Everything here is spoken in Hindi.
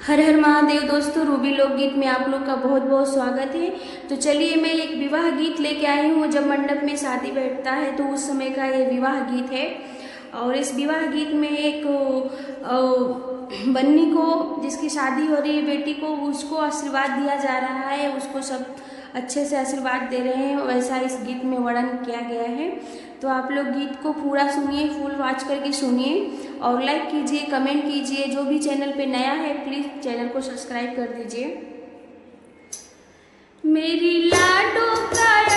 हर हर महादेव। दोस्तों, रूबी लोकगीत में आप लोग का बहुत बहुत स्वागत है। तो चलिए, मैं एक विवाह गीत लेके आई हूँ। जब मंडप में शादी बैठता है तो उस समय का ये विवाह गीत है। और इस विवाह गीत में एक बन्नी को, जिसकी शादी हो रही है बेटी को, उसको आशीर्वाद दिया जा रहा है। उसको सब अच्छे से आशीर्वाद दे रहे हैं, वैसा इस गीत में वर्णन किया गया है। तो आप लोग गीत को पूरा सुनिए, फुल वॉच करके सुनिए और लाइक कीजिए, कमेंट कीजिए। जो भी चैनल पे नया है प्लीज़ चैनल को सब्सक्राइब कर दीजिए। मेरी लाडो का